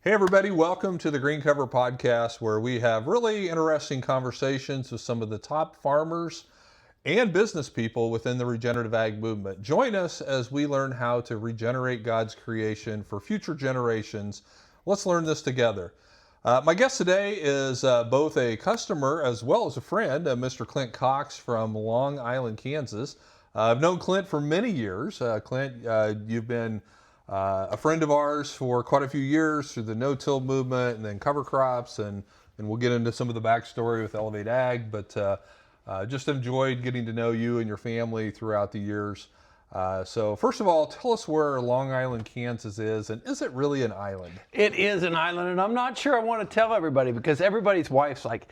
Hey everybody, welcome to the Green Cover Podcast, where we have really interesting conversations with some of the top farmers and business people within the regenerative ag movement. Join us as we learn how to regenerate God's creation for future generations. Let's learn this together. My guest today is both a customer as well as a friend, Mr. Clint Cox from Long Island, Kansas. I've known Clint for many years. Clint, you've been a friend of ours for quite a few years through the no-till movement and then cover crops, and we'll get into some of the backstory with Elevate Ag, but just enjoyed getting to know you and your family throughout the years. So first of all, tell us where Long Island, Kansas is, and is it really an island? It is an island, and I'm not sure I want to tell everybody because everybody's wife's like,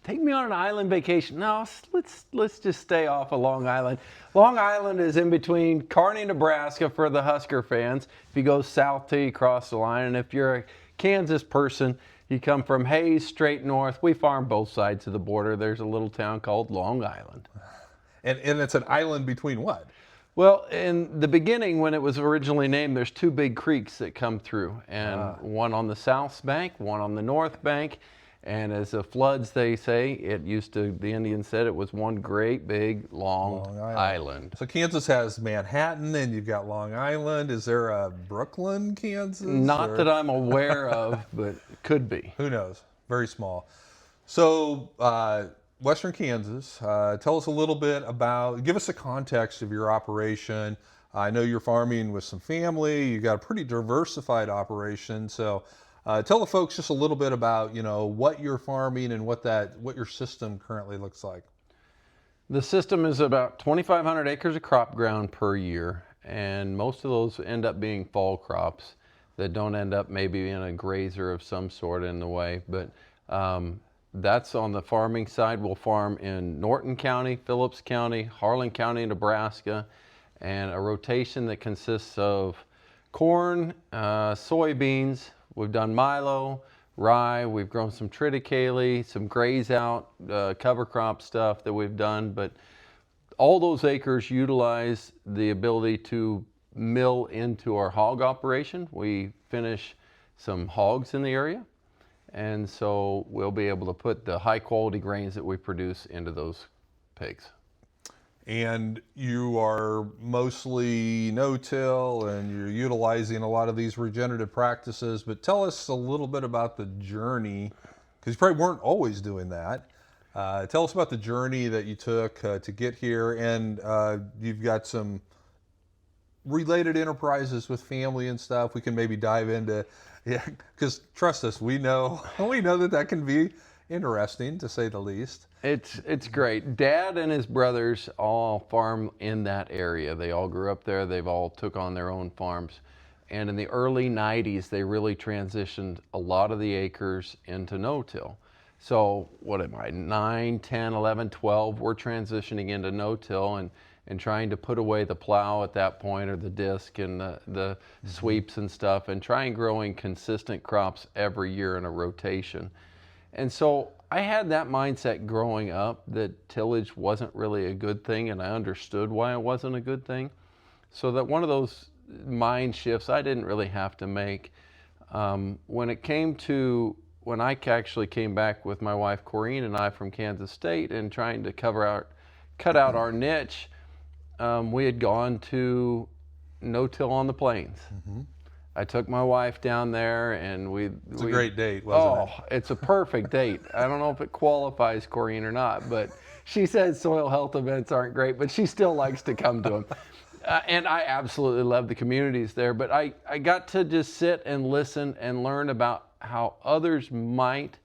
take me on an island vacation. No, let's just stay off of Long Island. Long Island is in between Kearney, Nebraska for the Husker fans. If you go south till you cross the line, and if you're a Kansas person, you come from Hayes straight north. We farm both sides of the border. There's a little town called Long Island. And it's an island between what? Well, in the beginning, when it was originally named, there's two big creeks that come through, and one on the south bank, one on the north bank. And as the floods, they say, the Indians said it was one great big long island. So Kansas has Manhattan, and you've got Long Island. Is there a Brooklyn, Kansas? Not that I'm aware of, but could be. Who knows? Very small. So Western Kansas, tell us a little bit give us a context of your operation. I know you're farming with some family. You've got a pretty diversified operation. So tell the folks just a little bit about, what you're farming and what your system currently looks like. The system is about 2,500 acres of crop ground per year, and most of those end up being fall crops that don't end up maybe in a grazer of some sort in the way. But that's on the farming side. We'll farm in Norton County, Phillips County, Harlan County, Nebraska, and a rotation that consists of corn, soybeans. We've done milo, rye, we've grown some triticale, some graze out, cover crop stuff that we've done, but all those acres utilize the ability to mill into our hog operation. We finish some hogs in the area, and so we'll be able to put the high quality grains that we produce into those pigs. And you are mostly no-till, and you're utilizing a lot of these regenerative practices, but tell us a little bit about the journey, because you probably weren't always doing that. Tell us about the journey that you took to get here, and you've got some related enterprises with family and stuff. We can maybe dive into, because trust us, we know that can be interesting, to say the least. It's great. Dad and his brothers all farm in that area. They all grew up there. They've all took on their own farms. And in the early 90s, they really transitioned a lot of the acres into no-till. So what am I, 9, 10, 11, 12, we're transitioning into no-till and trying to put away the plow at that point, or the disc and the sweeps and stuff, and trying growing consistent crops every year in a rotation. And so I had that mindset growing up that tillage wasn't really a good thing, and I understood why it wasn't a good thing. So that one of those mind shifts I didn't really have to make. When I actually came back with my wife Corrine and I from Kansas State and trying to cut out our niche, we had gone to no-till on the plains. Mm-hmm. I took my wife down there, and it's a great date, wasn't it? Oh, it's a perfect date. I don't know if it qualifies, Corrine, or not, but she says soil health events aren't great, but she still likes to come to them. And I absolutely love the communities there, but I got to just sit and listen and learn about how others might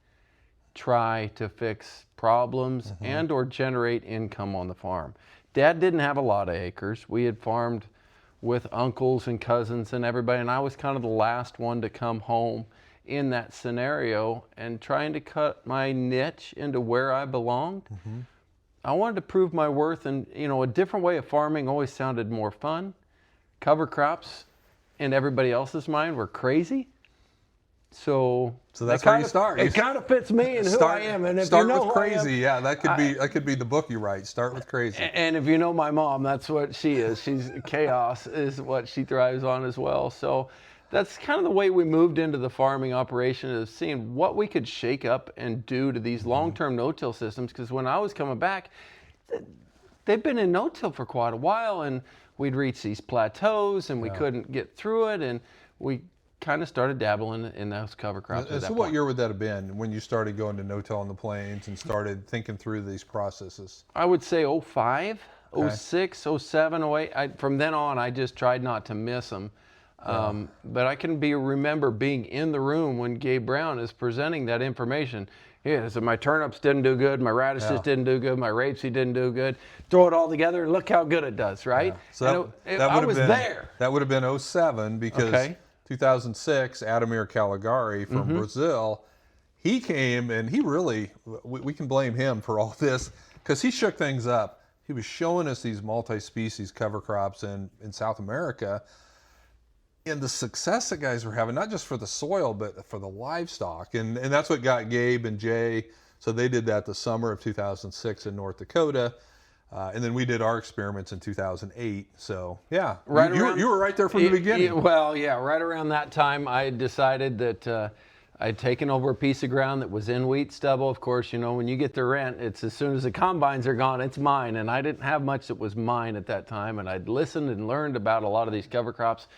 try to fix problems and or generate income on the farm. Dad didn't have a lot of acres. We had farmed with uncles and cousins and everybody, and I was kind of the last one to come home in that scenario, and trying to cut my niche into where I belonged. Mm-hmm. I wanted to prove my worth, and a different way of farming always sounded more fun. Cover crops in everybody else's mind were crazy. So that's where you start. It kind of fits me and who I am. And if start you know with crazy. Yeah, that could be the book you write. Start with crazy. And if you know my mom, that's what she is. She's chaos is what she thrives on as well. So that's kind of the way we moved into the farming operation, is seeing what we could shake up and do to these long-term no-till systems. Because when I was coming back, they've been in no-till for quite a while, and we'd reach these plateaus and we couldn't get through it, and we kind of started dabbling in those cover crops. So what year would that have been when you started going to no-till on the plains and started thinking through these processes? I would say 05, 06, 07, 08. From then on, I just tried not to miss them. But I can remember being in the room when Gabe Brown is presenting that information. Yeah, so my turnips didn't do good, my radishes didn't do good, my rapeseed didn't do good. Throw it all together and look how good it does, right? So I was there. That would have been 07 because 2006, Ademir Caligari from Brazil, he came and he really, we can blame him for all this because he shook things up. He was showing us these multi-species cover crops in South America, and the success that guys were having, not just for the soil, but for the livestock. And that's what got Gabe and Jay. So they did that the summer of 2006 in North Dakota. And then we did our experiments in 2008. So yeah, you were right there from the beginning. Well, yeah, right around that time, I decided that I'd taken over a piece of ground that was in wheat stubble. Of course, you know, when you get the rent, it's as soon as the combines are gone, it's mine. And I didn't have much that was mine at that time. And I'd listened and learned about a lot of these cover crops.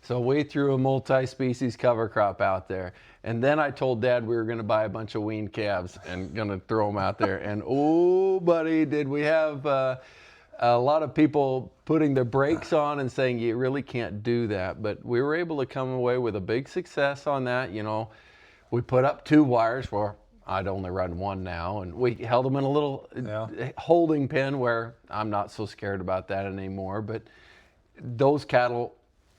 So we threw a multi-species cover crop out there. And then I told Dad we were going to buy a bunch of weaned calves and going to throw them out there. And oh, buddy, did we have a lot of people putting their brakes on and saying, you really can't do that. But we were able to come away with a big success on that. You know, we put up 2 wires, where I'd only run 1 now. And we held them in a little holding pen where I'm not so scared about that anymore. But those cattle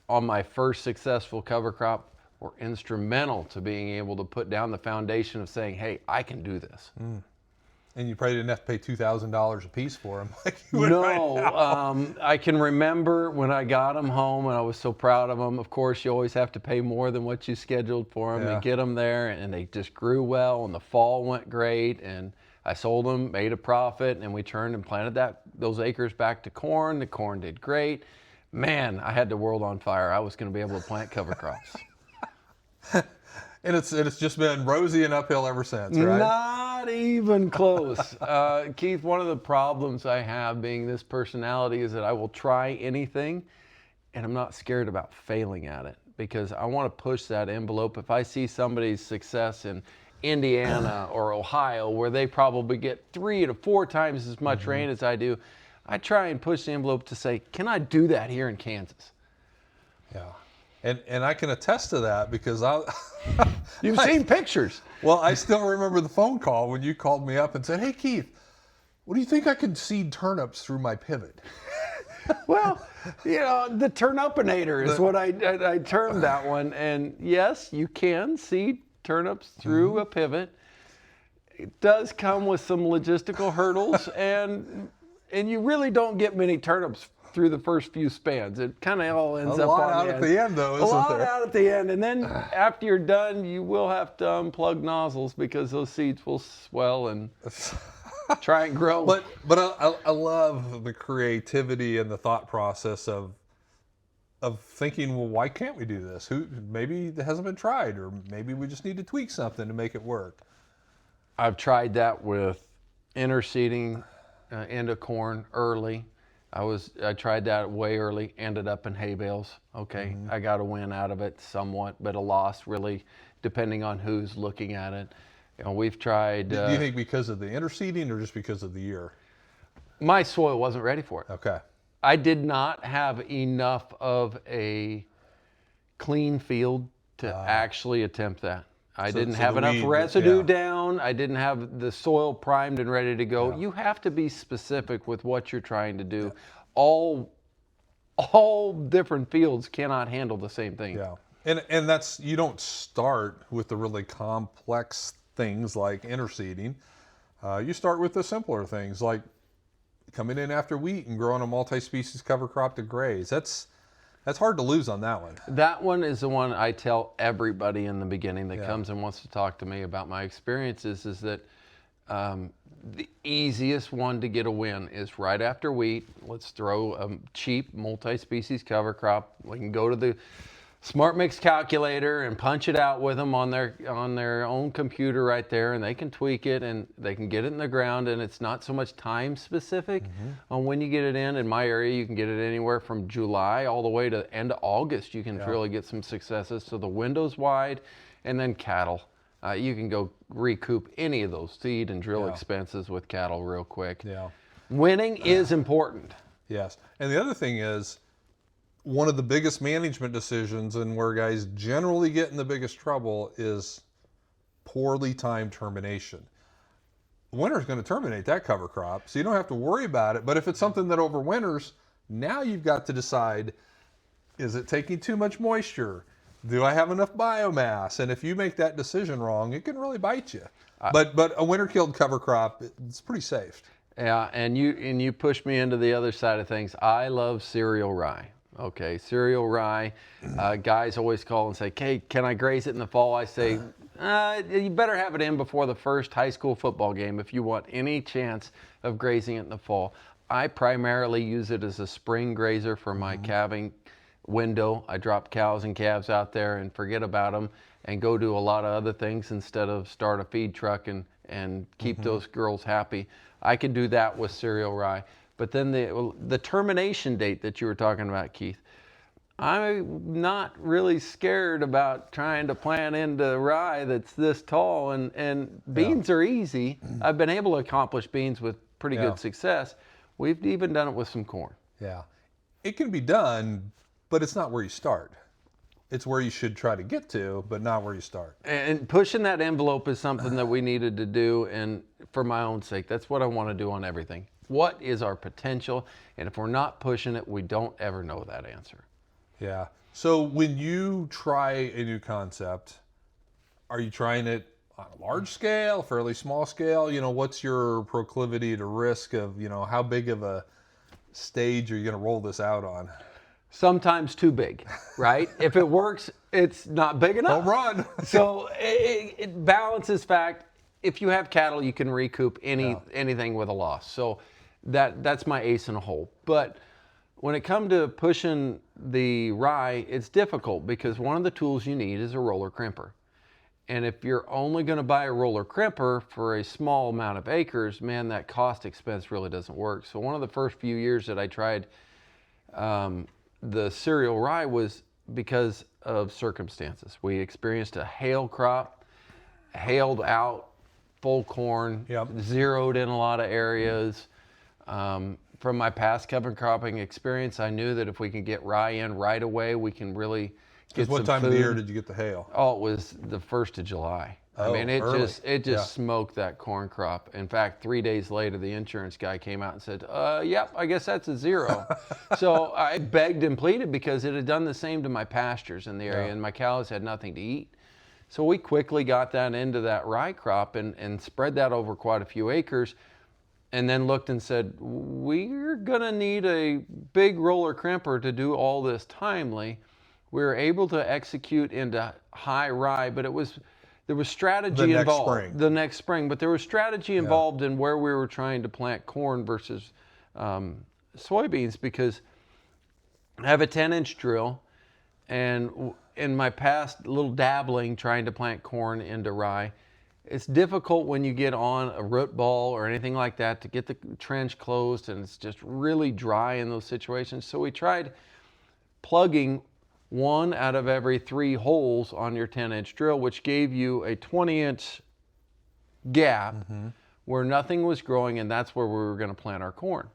on my first successful cover crop were instrumental to being able to put down the foundation of saying, hey, I can do this. And you probably didn't have to pay $2,000 a piece for them like you would No, right now. I can remember when I got them home and I was so proud of them. Of course, you always have to pay more than what you scheduled for them and get them there, and they just grew well, and the fall went great, and I sold them, made a profit, and we turned and planted those acres back to corn. The corn did great. Man, I had the world on fire. I was going to be able to plant cover crops. And it's just been rosy and uphill ever since, right? Not even close. Keith, one of the problems I have being this personality is that I will try anything, and I'm not scared about failing at it because I want to push that envelope. If I see somebody's success in Indiana or Ohio where they probably get 3 to 4 times as much rain as I do, I try and push the envelope to say, can I do that here in Kansas? Yeah. And I can attest to that because You've seen pictures. Well, I still remember the phone call when you called me up and said, hey, Keith, what do you think I could seed turnips through my pivot? Well, you know, the turnupinator is what I termed that one. And yes, you can seed turnips through a pivot. It does come with some logistical hurdles, and you really don't get many turnips through the first few spans. It kind of all ends up on the end. A lot out at the end, though, isn't there? A lot out at the end. And then after you're done, you will have to unplug nozzles because those seeds will swell and try and grow. But I love the creativity and the thought process of thinking, well, why can't we do this? Maybe it hasn't been tried, or maybe we just need to tweak something to make it work. I've tried that with interseeding into corn early. I tried that way early, ended up in hay bales. Okay, I got a win out of it somewhat, but a loss really, depending on who's looking at it. You know, we've tried. Do you think because of the interseeding or just because of the year? My soil wasn't ready for it. Okay. I did not have enough of a clean field to actually attempt that. I didn't have enough residue down. I didn't have the soil primed and ready to go. You have to be specific with what you're trying to do. All different fields cannot handle the same thing. Yeah. And that's, you don't start with the really complex things like interseeding. You start with the simpler things like coming in after wheat and growing a multi-species cover crop to graze. That's hard to lose on that one. That one is the one I tell everybody in the beginning that comes and wants to talk to me about my experiences, is that the easiest one to get a win is right after wheat. Let's throw a cheap multi-species cover crop. We can go to the smart mix calculator and punch it out with them on their own computer right there, and they can tweak it and they can get it in the ground, and it's not so much time specific on when you get it in. In my area, you can get it anywhere from July all the way to end of August. You can really get some successes. So the window's wide, and then cattle. You can go recoup any of those seed and drill expenses with cattle real quick. Yeah. Winning is important. Yes. And the other thing is, one of the biggest management decisions and where guys generally get in the biggest trouble is poorly timed termination. Winter's going to terminate that cover crop, so you don't have to worry about it. But if it's something that overwinters, now you've got to decide, is it taking too much moisture? Do I have enough biomass? And if you make that decision wrong, it can really bite you. But a winter-killed cover crop, it's pretty safe. Yeah, and you push me into the other side of things. I love cereal rye. Okay, cereal rye. Guys always call and say, "Hey, can I graze it in the fall?" I say, you better have it in before the first high school football game if you want any chance of grazing it in the fall. I primarily use it as a spring grazer for my calving window. I drop cows and calves out there and forget about them and go do a lot of other things instead of start a feed truck and keep those girls happy. I could do that with cereal rye. But then the termination date that you were talking about, Keith, I'm not really scared about trying to plant into rye that's this tall, and beans are easy. I've been able to accomplish beans with pretty good success. We've even done it with some corn. Yeah. It can be done, but it's not where you start. It's where you should try to get to, but not where you start. And pushing that envelope is something that we needed to do, and for my own sake, that's what I want to do on everything. What is our potential? And if we're not pushing it, we don't ever know that answer. Yeah. So when you try a new concept, are you trying it on a large scale, fairly small scale? You know, what's your proclivity to risk of, you know, how big of a stage are you going to roll this out on? Sometimes too big, right? If it works, it's not big enough. Home run. So it balances fact. If you have cattle, you can recoup anything with a loss. So that's my ace in a hole. But when it comes to pushing the rye, it's difficult because one of the tools you need is a roller crimper. And if you're only going to buy a roller crimper for a small amount of acres, man, that cost expense really doesn't work. So one of the first few years that I tried the cereal rye was because of circumstances. We experienced a hail crop, hailed out, full corn, zeroed in a lot of areas. From my past cover cropping experience, I knew that if we can get rye in right away, we can really get some What time food. of the year did you get the hail? Oh, it was the 1st of July. I mean, it early. just smoked that corn crop. In fact, 3 days later, the insurance guy came out and said, yep, I guess that's a zero. So I begged and pleaded because it had done the same to my pastures in the area, and my cows had nothing to eat. So we quickly got that into that rye crop and spread that over quite a few acres, and then looked and said, we're going to need a big roller crimper to do all this timely. We were able to execute into high rye, but there was strategy involved the next spring, but there was strategy involved in where we were trying to plant corn versus soybeans, because I have a 10-inch drill, and in my past little dabbling trying to plant corn into rye, it's difficult when you get on a root ball or anything like that to get the trench closed, and it's just really dry in those situations. So we tried plugging 1 out of every 3 holes on your 10-inch drill, which gave you a 20-inch gap where nothing was growing, and that's where we were going to plant our corn.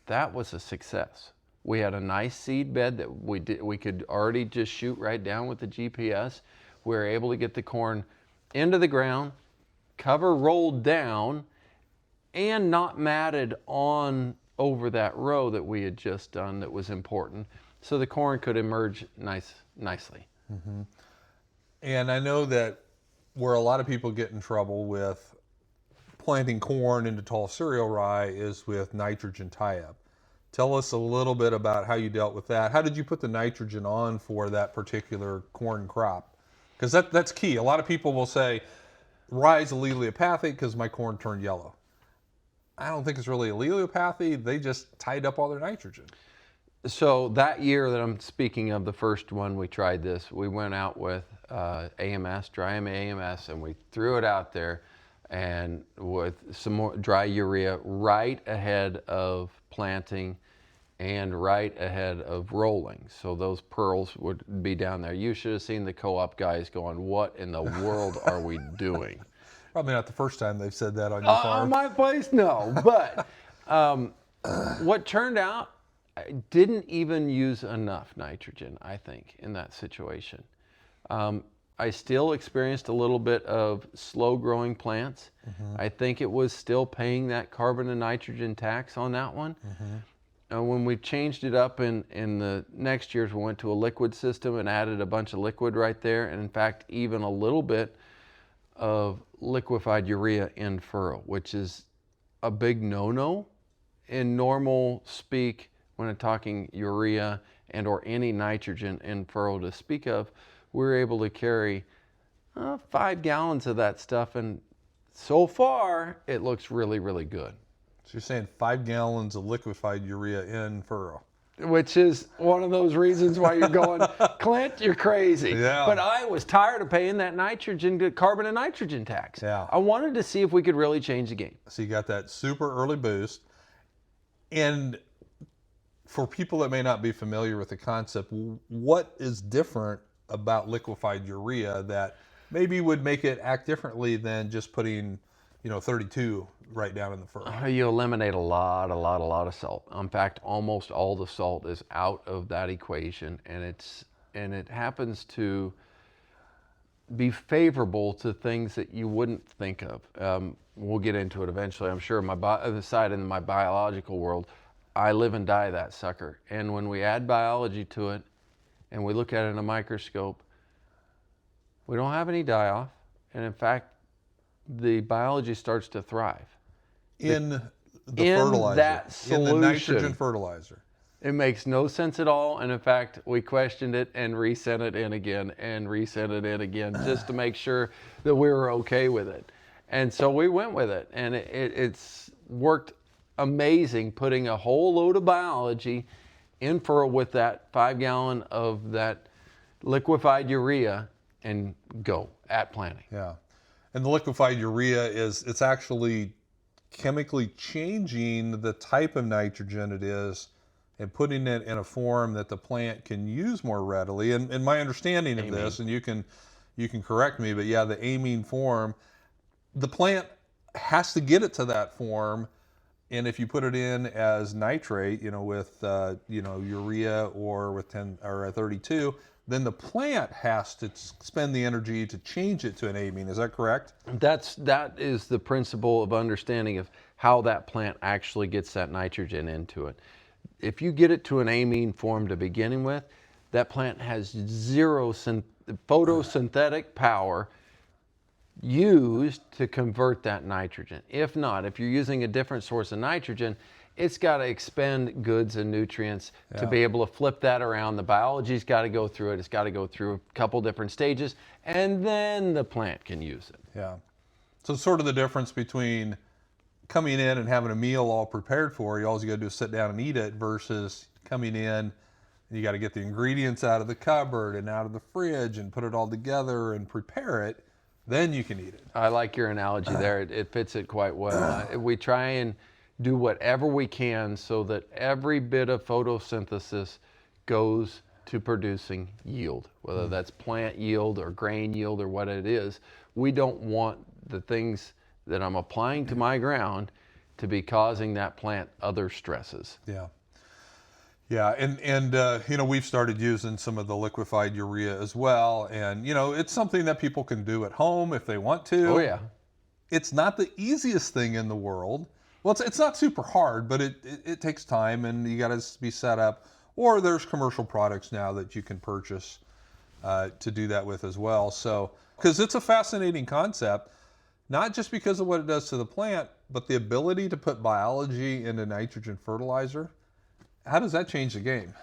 That was a success. We had a nice seed bed that we could already just shoot right down with the GPS. We were able to get the corn into the ground, cover rolled down, and not matted on over that row that we had just done that was important. So the corn could emerge nicely. And I know that where a lot of people get in trouble with planting corn into tall cereal rye is with nitrogen tie-up. Tell us a little bit about how you dealt with that. How did you put the nitrogen on for that particular corn crop? Because that's key. A lot of people will say, rye is allelopathic because my corn turned yellow. I don't think it's really allelopathy. They just tied up all their nitrogen. So that year that I'm speaking of, the first one we tried this, we went out with AMS, dry AMS, and we threw it out there, and with some more dry urea right ahead of planting and right ahead of rolling. So those pearls would be down there. You should have seen the co-op guys going, "What in the world are we doing?" Probably not the first time they've said that on your farm. On my place, no. But what turned out, I didn't even use enough nitrogen, I think, in that situation. I still experienced a little bit of slow growing plants. I think it was still paying that carbon and nitrogen tax on that one. When we changed it up in the next years, we went to a liquid system and added a bunch of liquid right there. And in fact, even a little bit of liquefied urea in furrow, which is a big no-no in normal speak when I'm talking urea and or any nitrogen in furrow to speak of. We're able to carry 5 gallons of that stuff, and so far it looks really, really good. So you're saying 5 gallons of liquefied urea in furrow. Which is one of those reasons why you're going, Clint, you're crazy. Yeah. But I was tired of paying that carbon and nitrogen tax. Yeah. I wanted to see if we could really change the game. So you got that super early boost. And for people that may not be familiar with the concept, what is different about liquefied urea that maybe would make it act differently than just putting, 32 right down in the furrow? You eliminate a lot of salt. In fact, almost all the salt is out of that equation, and it happens to be favorable to things that you wouldn't think of. We'll get into it eventually, I'm sure. The side in my biological world, I live and die that sucker. And when we add biology to it, and we look at it in a microscope, we don't have any die-off, and in fact, the biology starts to thrive. In the fertilizer, that solution, in the nitrogen fertilizer. It makes no sense at all, and in fact, we questioned it and resent it in again and resent it in again just to make sure that we were okay with it. And so we went with it, and it's worked amazing, putting a whole load of biology in furrow with that 5 gallon of that liquefied urea and go at planting. Yeah. And the liquefied urea it's actually chemically changing the type of nitrogen it is and putting it in a form that the plant can use more readily. And my understanding of this, and you can correct me, but yeah, the amine form, the plant has to get it to that form. And if you put it in as nitrate, with urea or with 10 or 32, then the plant has to spend the energy to change it to an amine. Is that correct? That is the principle of understanding of how that plant actually gets that nitrogen into it. If you get it to an amine form to begin with, that plant has zero photosynthetic power used to convert that nitrogen. If not, if you're using a different source of nitrogen, it's got to expend goods and nutrients to be able to flip that around. The biology's got to go through it. It's got to go through a couple different stages, and then the plant can use it. Yeah. So sort of the difference between coming in and having a meal all prepared for you, all you got to do is sit down and eat it, versus coming in and you got to get the ingredients out of the cupboard and out of the fridge and put it all together and prepare it. Then you can eat it. I like your analogy there. It fits it quite well. We try and do whatever we can so that every bit of photosynthesis goes to producing yield, whether that's plant yield or grain yield or what it is. We don't want the things that I'm applying to my ground to be causing that plant other stresses. Yeah. Yeah, and we've started using some of the liquefied urea as well, and it's something that people can do at home if they want to. Oh yeah. It's not the easiest thing in the world. Well, it's not super hard, but it takes time, and you got to be set up. Or there's commercial products now that you can purchase to do that with as well. So, because it's a fascinating concept, not just because of what it does to the plant, but the ability to put biology into nitrogen fertilizer. How does that change the game?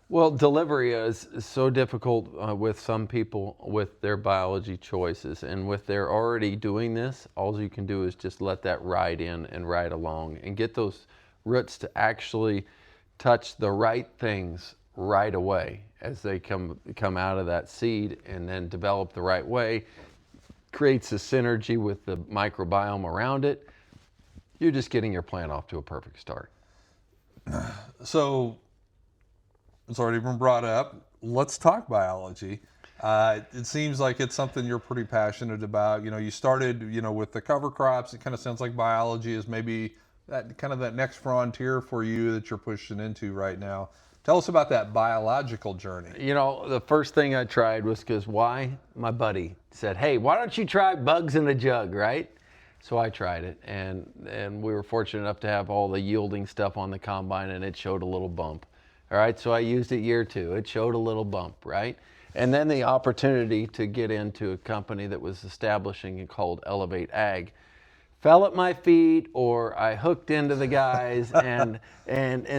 Well, delivery is so difficult with some people with their biology choices, and with they're already doing this, all you can do is just let that ride in and ride along and get those roots to actually touch the right things right away as they come out of that seed, and then develop the right way, creates a synergy with the microbiome around it. You're just getting your plant off to a perfect start. So it's already been brought up. Let's talk biology. It seems like it's something you're pretty passionate about. You started, with the cover crops. It kind of sounds like biology is maybe that next frontier for you that you're pushing into right now. Tell us about that biological journey. The first thing I tried was why? My buddy said, hey, why don't you try bugs in a jug, right? So I tried it, and we were fortunate enough to have all the yielding stuff on the combine, and it showed a little bump. All right, so I used it year 2. It showed a little bump, right? And then the opportunity to get into a company that was establishing it called Elevate Ag fell at my feet, or I hooked into the guys and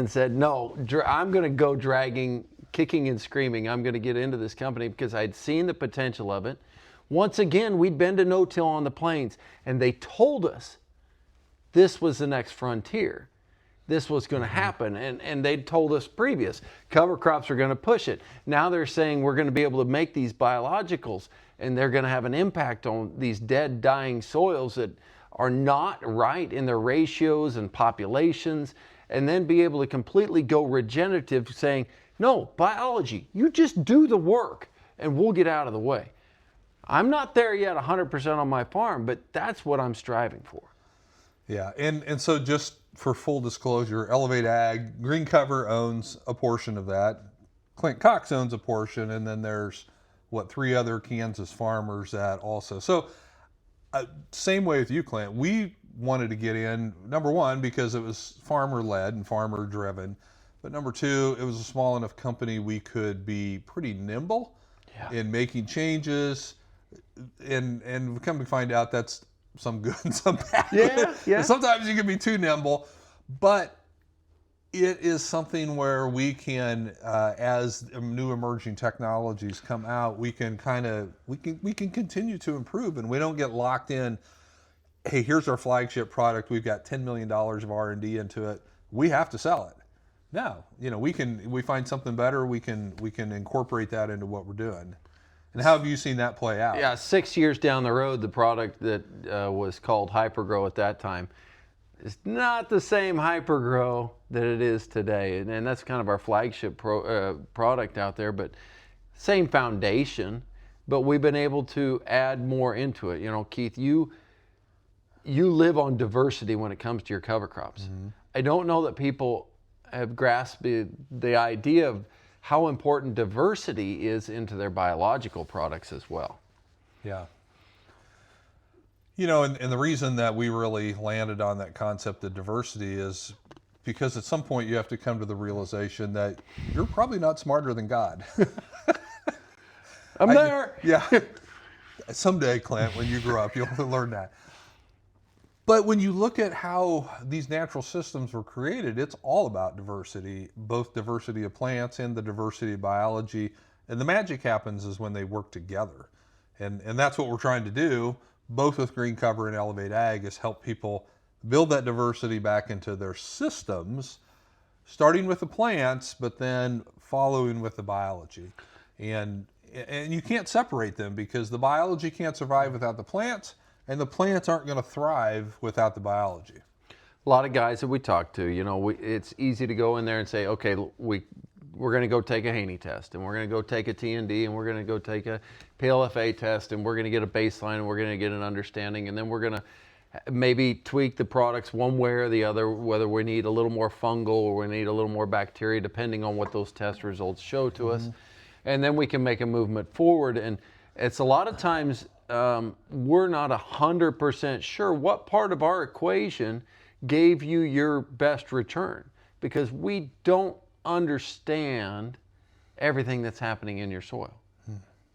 said, no, I'm going to go dragging, kicking and screaming. I'm going to get into this company because I'd seen the potential of it. Once again, we'd been to no-till on the plains, and they told us this was the next frontier. This was going to happen, and they'd told us previous. Cover crops are going to push it. Now they're saying we're going to be able to make these biologicals, and they're going to have an impact on these dead, dying soils that are not right in their ratios and populations, and then be able to completely go regenerative, saying, no, biology, you just do the work, and we'll get out of the way. I'm not there yet 100% on my farm, but that's what I'm striving for. Yeah, and so just for full disclosure, Elevate Ag, Green Cover owns a portion of that. Clint Cox owns a portion, and then there's, 3 other Kansas farmers that also. So same way with you, Clint. We wanted to get in, number one, because it was farmer-led and farmer-driven. But number 2, it was a small enough company we could be pretty nimble in making changes. And we come to find out that's some good and some bad. Yeah. Sometimes you can be too nimble, but it is something where we can, as new emerging technologies come out, we can continue to improve, and we don't get locked in. Hey, here's our flagship product. We've got $10 million of R&D into it. We have to sell it. No, we find something better. We can incorporate that into what we're doing. And how have you seen that play out? Yeah, 6 years down the road, the product that was called Hypergrow at that time is not the same Hypergrow that it is today. And that's kind of our flagship product out there, but same foundation, but we've been able to add more into it. Keith, you live on diversity when it comes to your cover crops. Mm-hmm. I don't know that people have grasped the idea of how important diversity is into their biological products as well. Yeah. And the reason that we really landed on that concept of diversity is because at some point you have to come to the realization that you're probably not smarter than God. I'm there. Yeah. Someday, Clint, when you grow up, you'll learn that. But when you look at how these natural systems were created, it's all about diversity, both diversity of plants and the diversity of biology. And the magic happens is when they work together. And that's what we're trying to do, both with Green Cover and Elevate Ag, is help people build that diversity back into their systems, starting with the plants, but then following with the biology. And you can't separate them because the biology can't survive without the plants, and the plants aren't going to thrive without the biology. A lot of guys that we talk to, it's easy to go in there and say, okay, we're going to go take a Haney test, and we're going to go take a T&D, and we're going to go take a PLFA test, and we're going to get a baseline, and we're going to get an understanding, and then we're going to maybe tweak the products one way or the other, whether we need a little more fungal or we need a little more bacteria, depending on what those test results show to us. And then we can make a movement forward. And it's a lot of times we're not 100% sure what part of our equation gave you your best return, because we don't understand everything that's happening in your soil.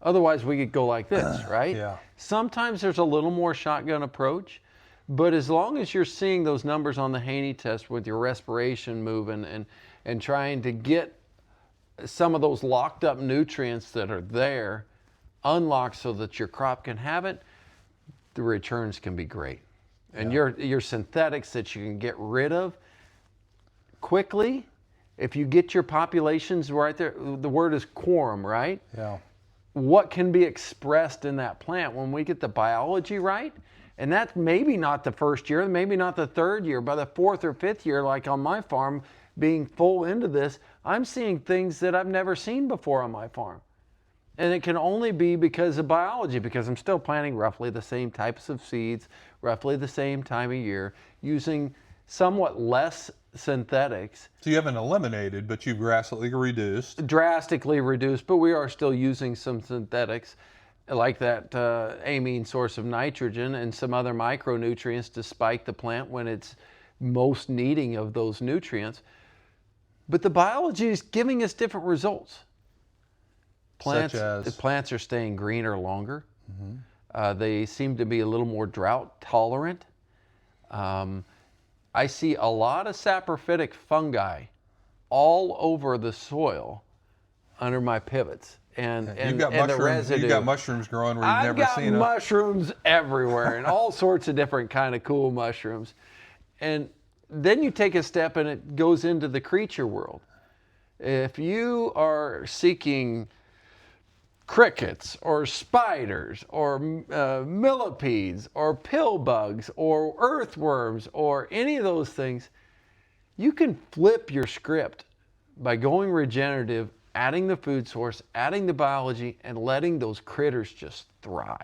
Otherwise, we could go like this, right? Yeah. Sometimes there's a little more shotgun approach, but as long as you're seeing those numbers on the Haney test with your respiration moving and trying to get some of those locked up nutrients that are there unlocked so that your crop can have it, the returns can be great. And your synthetics that you can get rid of quickly If you get your populations right there, the word is quorum, right? Yeah. What can be expressed in that plant when we get the biology right? And that's maybe not the first year, maybe not the third year, by the fourth or fifth year, like on my farm, being full into this, I'm seeing things that I've never seen before on my farm. And it can only be because of biology, because I'm still planting roughly the same types of seeds, roughly the same time of year, using somewhat less synthetics. So you haven't eliminated, but you've drastically reduced. Drastically reduced, but we are still using some synthetics like that amine source of nitrogen and some other micronutrients to spike the plant when it's most needing of those nutrients. But the biology is giving us different results. Plants are staying greener longer. They seem to be a little more drought tolerant. I see a lot of saprophytic fungi all over the soil under my pivots. And the residue. You've got mushrooms growing where you've never seen them. I've got mushrooms everywhere and all sorts of different kind of cool mushrooms. And then you take a step and it goes into the creature world. If you are seeking crickets or spiders or millipedes or pill bugs or earthworms or any of those things, you can flip your script by going regenerative, adding the food source, adding the biology, and letting those critters just thrive.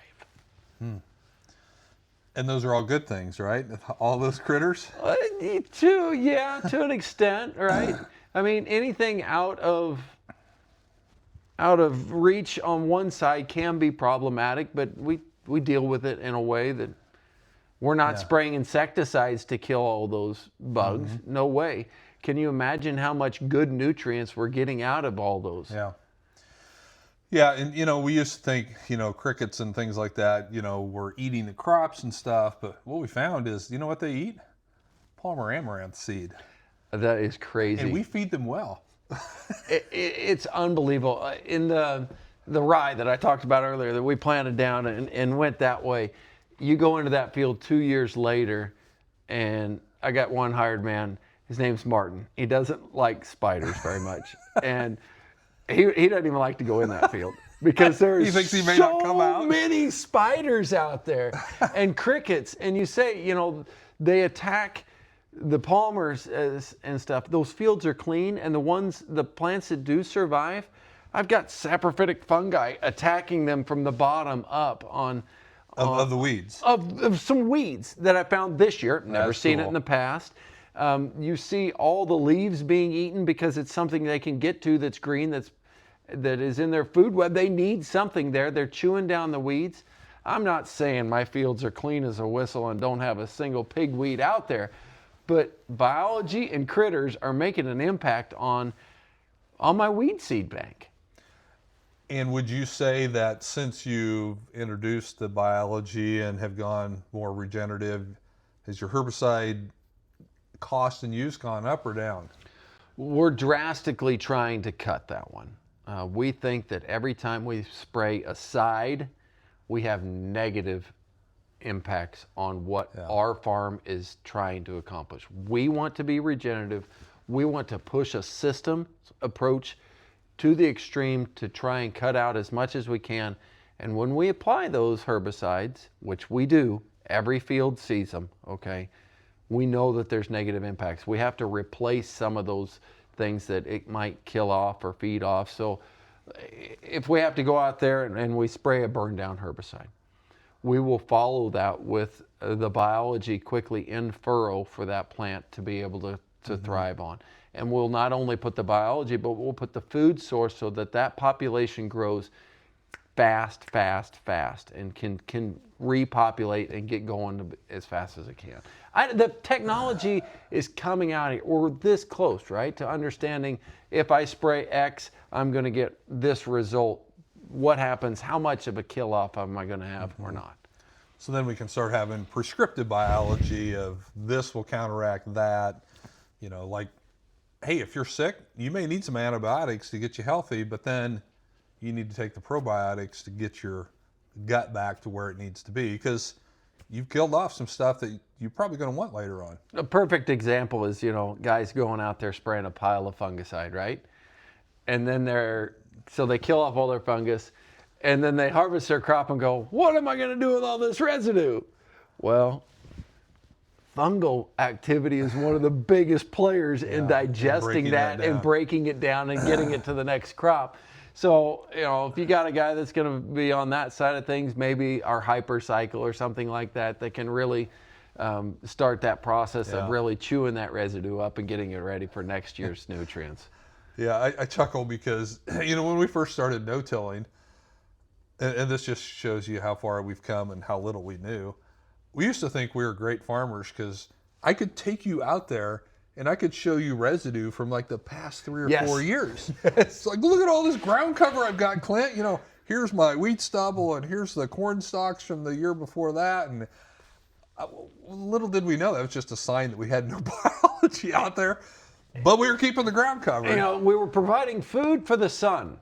And those are all good things, right? All those critters? To an extent, right? I mean, anything out of reach on one side can be problematic, but we deal with it in a way that we're not spraying insecticides to kill all those bugs. No way. Can you imagine how much good nutrients we're getting out of all those? Yeah, and we used to think, crickets and things like that, were eating the crops and stuff, but what we found is, what they eat? Palmer amaranth seed. That is crazy. And we feed them well. It's unbelievable. In the rye that I talked about earlier that we planted down and went that way, you go into that field 2 years later, and I got one hired man. His name's Martin. He doesn't like spiders very much, and he doesn't even like to go in that field because there's he thinks he may not come out. So many spiders out there and crickets. And you say, they attack the palmers and stuff. Those fields are clean, and the plants that do survive, I've got saprophytic fungi attacking them from the bottom up of the weeds. Of some weeds that I found this year. Never seen it in the past. You see all the leaves being eaten because it's something they can get to that's green, that is in their food web. They need something there. They're chewing down the weeds. I'm not saying my fields are clean as a whistle and don't have a single pigweed out there, but biology and critters are making an impact on my weed seed bank. And would you say that since you've introduced the biology and have gone more regenerative, has your herbicide cost and use gone up or down? We're drastically trying to cut that one. We think that every time we spray a side, we have negative impacts on what our farm is trying to accomplish. We want to be regenerative. We want to push a system approach to the extreme to try and cut out as much as we can. And when we apply those herbicides, which we do, every field sees them, okay, we know that there's negative impacts. We have to replace some of those things that it might kill off or feed off. So if we have to go out there and we spray a burn down herbicide, we will follow that with the biology quickly in furrow for that plant to be able to thrive on. And we'll not only put the biology, but we'll put the food source so that population grows fast, and can repopulate and get going as fast as it can. The technology is coming out here. We're this close, right, to understanding if I spray X, I'm going to get this result. What happens? How much of a kill off am I going to have or not? So then we can start having prescriptive biology of this will counteract that. Like, hey, if you're sick, you may need some antibiotics to get you healthy, but then you need to take the probiotics to get your gut back to where it needs to be. Because you've killed off some stuff that you're probably going to want later on. A perfect example is, guys going out there spraying a pile of fungicide, right? And then so they kill off all their fungus, and then they harvest their crop and go, what am I going to do with all this residue? Well, fungal activity is one of the biggest players in digesting that and breaking it down and getting it to the next crop. So, if you got a guy that's going to be on that side of things, maybe our hypercycle or something like that can really start that process of really chewing that residue up and getting it ready for next year's nutrients. Yeah, I chuckle because, when we first started no-tilling, and this just shows you how far we've come and how little we knew, we used to think we were great farmers because I could take you out there and I could show you residue from like the past 3 or 4 years. It's like, look at all this ground cover I've got, Clint. Here's my wheat stubble and here's the corn stalks from the year before that. And little did we know that was just a sign that we had no biology out there. But we were keeping the ground covered. We were providing food for the sun.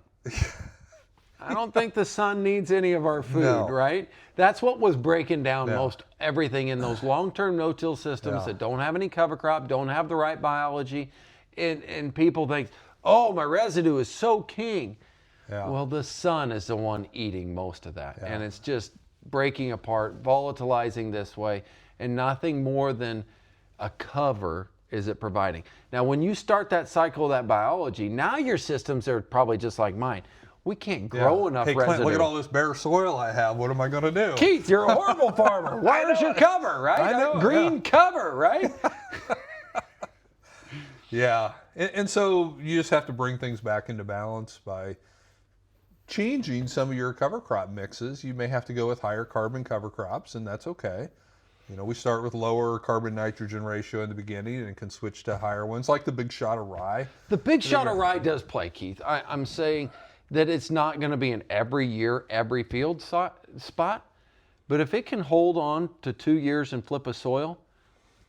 I don't think the sun needs any of our food, right? That's what was breaking down most everything in those long-term no-till systems that don't have any cover crop, don't have the right biology. And people think, oh, my residue is so king. Yeah. Well, the sun is the one eating most of that. Yeah. And it's just breaking apart, volatilizing this way, and nothing more than a cover is it providing. Now, when you start that cycle of that biology, now your systems are probably just like mine. We can't grow enough residue. Clint, look at all this bare soil I have. What am I going to do? Keith, you're a horrible farmer. Where's your cover, right? I know. Green cover, right? Yeah. And so you just have to bring things back into balance by changing some of your cover crop mixes. You may have to go with higher carbon cover crops, and that's okay. We start with lower carbon nitrogen ratio in the beginning and can switch to higher ones, like the big shot of rye. The big shot of rye does play, Keith. I'm saying that it's not going to be an every year, every field spot, but if it can hold on to 2 years and flip a soil,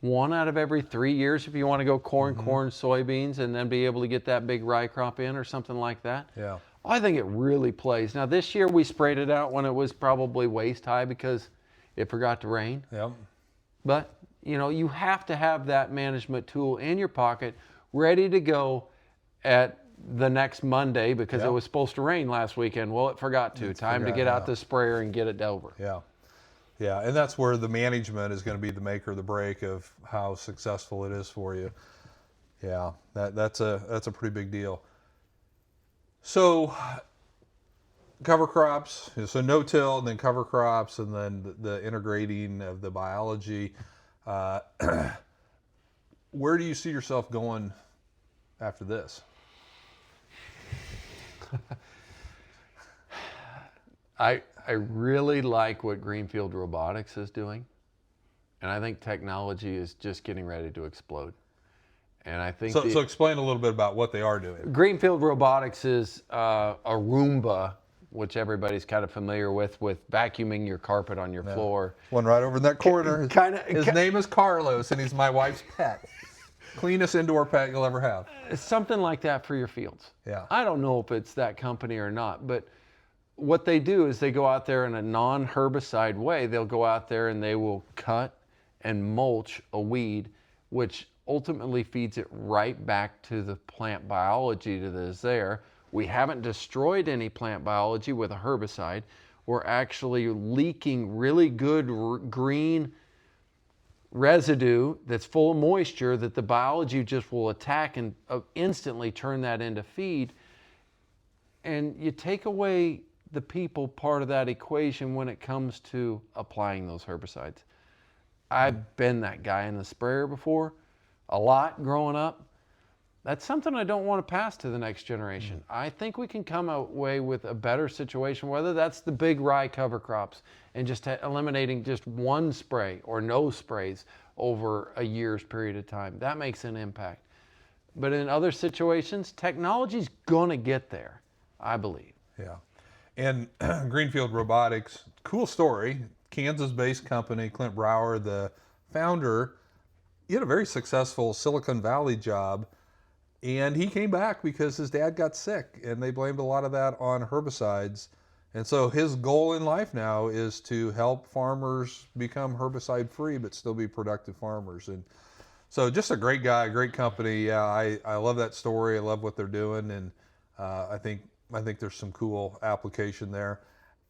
1 out of every 3 years, if you want to go corn, soybeans, and then be able to get that big rye crop in or something like that. Yeah. I think it really plays. Now, this year we sprayed it out when it was probably waist high because it forgot to rain. Yep. But, you have to have that management tool in your pocket ready to go at the next Monday because it was supposed to rain last weekend. Well, it forgot to. Time to get out the sprayer and get it over. Yeah. Yeah, and that's where the management is going to be the make or the break of how successful it is for you. Yeah, that's a pretty big deal. So cover crops, so no-till, and then cover crops, and then the integrating of the biology. Where do you see yourself going after this? I really like what Greenfield Robotics is doing, and I think technology is just getting ready to explode. And I think so explain a little bit about what they are doing. Greenfield Robotics is a Roomba, which everybody's kind of familiar with vacuuming your carpet on your floor. One right over in that corner. His name is Carlos, and he's my wife's pet. Cleanest indoor pet you'll ever have. Something like that for your fields. Yeah. I don't know if it's that company or not, but what they do is they go out there in a non-herbicide way. They'll go out there and they will cut and mulch a weed, which ultimately feeds it right back to the plant biology that is there. We haven't destroyed any plant biology with a herbicide. We're actually leaking really good green residue that's full of moisture that the biology just will attack and instantly turn that into feed. And you take away the people part of that equation when it comes to applying those herbicides. I've been that guy in the sprayer before, a lot growing up. That's something I don't want to pass to the next generation. I think we can come away with a better situation, whether that's the big rye cover crops and just eliminating just one spray or no sprays over a year's period of time. That makes an impact. But in other situations, technology's gonna get there, I believe. Yeah. And Greenfield Robotics, cool story, Kansas-based company, Clint Brower, the founder, he had a very successful Silicon Valley job, and he came back because his dad got sick, and they blamed a lot of that on herbicides. And so his goal in life now is to help farmers become herbicide free, but still be productive farmers. And so just a great guy, great company. Yeah, I love that story. I love what they're doing. And I think there's some cool application there.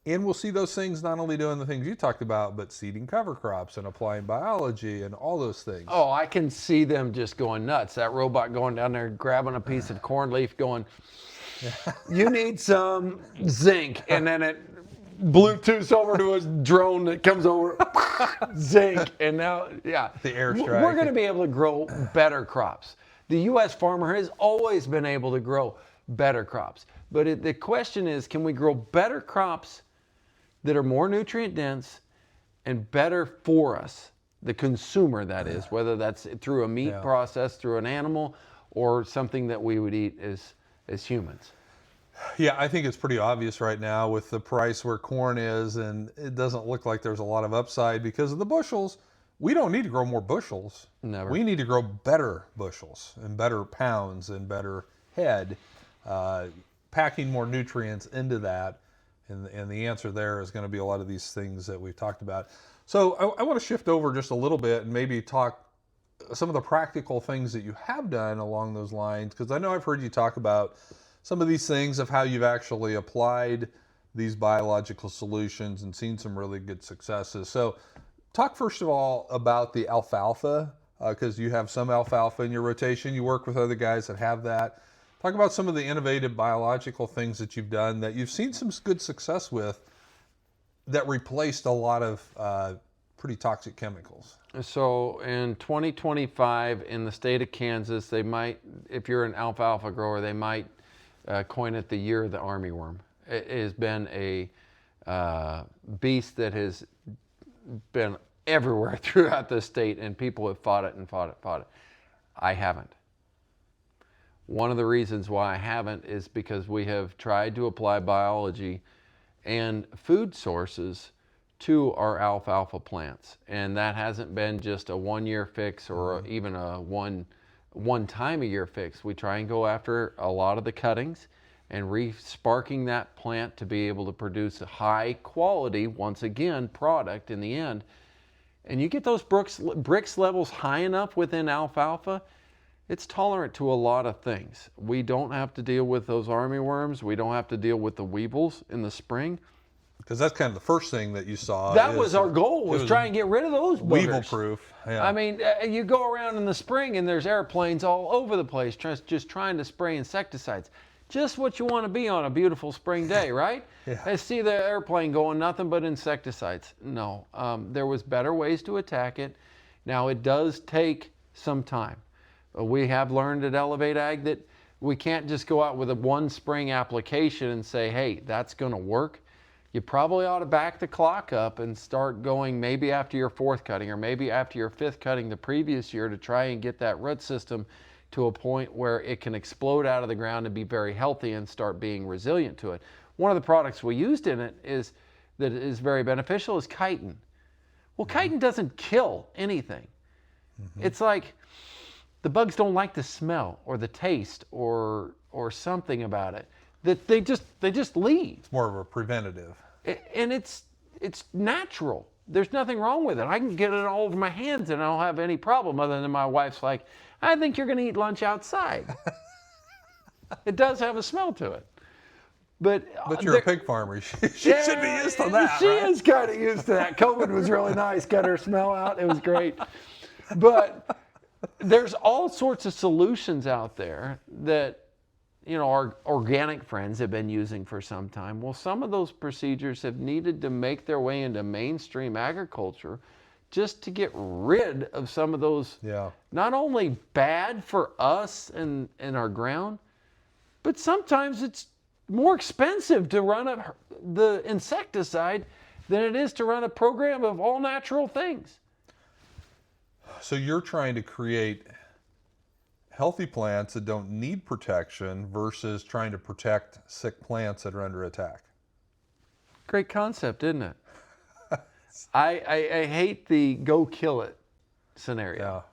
And we'll see those things not only doing the things you talked about, but seeding cover crops and applying biology and all those things. Oh, I can see them just going nuts. That robot going down there, grabbing a piece of corn leaf, going, you need some zinc. And then it Bluetooths over to a drone that comes over, zinc. And now, yeah. The airstrike. We're going to be able to grow better crops. The U.S. farmer has always been able to grow better crops. But the question is, can we grow better crops that are more nutrient dense and better for us, the consumer, that is, whether that's through a meat process, through an animal, or something that we would eat as humans? Yeah, I think it's pretty obvious right now with the price where corn is, and it doesn't look like there's a lot of upside because of the bushels. We don't need to grow more bushels. Never. We need to grow better bushels and better pounds and better head, packing more nutrients into that. And the answer there is going to be a lot of these things that we've talked about. So I want to shift over just a little bit and maybe talk some of the practical things that you have done along those lines, because I know I've heard you talk about some of these things of how you've actually applied these biological solutions and seen some really good successes. So talk first of all about the alfalfa, because you have some alfalfa in your rotation. You work with other guys that have that. Talk about some of the innovative biological things that you've done that you've seen some good success with that replaced a lot of pretty toxic chemicals. So in 2025 in the state of Kansas, they might, if you're an alfalfa grower, they might coin it the year of the armyworm. It has been a beast that has been everywhere throughout the state, and people have fought it and fought it. I haven't. One of the reasons why I haven't is because we have tried to apply biology and food sources to our alfalfa plants. And that hasn't been just a one-year fix or even a one time a year fix. We try and go after a lot of the cuttings and re-sparking that plant to be able to produce a high quality, once again, product in the end. And you get those Brix levels high enough within alfalfa, it's tolerant to a lot of things. We don't have to deal with those armyworms. We don't have to deal with the weevils in the spring. Because that's kind of the first thing that you saw. That was our goal, was try and get rid of those buggers. Weevil proof. Yeah. I mean, you go around in the spring and there's airplanes all over the place just trying to spray insecticides. Just what you want to be on a beautiful spring day, right? Yeah. I see the airplane going, nothing but insecticides. No, there was better ways to attack it. Now, it does take some time. We have learned at Elevate Ag that we can't just go out with a one spring application and say, hey, that's going to work. You probably ought to back the clock up and start going maybe after your fourth cutting or maybe after your fifth cutting the previous year to try and get that root system to a point where it can explode out of the ground and be very healthy and start being resilient to it. One of the products we used in it that is very beneficial is chitin. Well, chitin doesn't kill anything. It's like the bugs don't like the smell or the taste or something about it. That they just leave. It's more of a preventative. And it's natural. There's nothing wrong with it. I can get it all over my hands and I don't have any problem, other than my wife's like, I think you're going to eat lunch outside. It does have a smell to it. But you're a pig farmer. She should be used to that. She is kind of used to that. COVID was really nice. Got her smell out. It was great. But there's all sorts of solutions out there that, you know, our organic friends have been using for some time. Well, some of those procedures have needed to make their way into mainstream agriculture just to get rid of some of those, not only bad for us and our ground, but sometimes it's more expensive to run the insecticide than it is to run a program of all natural things. So you're trying to create healthy plants that don't need protection versus trying to protect sick plants that are under attack. Great concept, isn't it? I hate the go kill it scenario.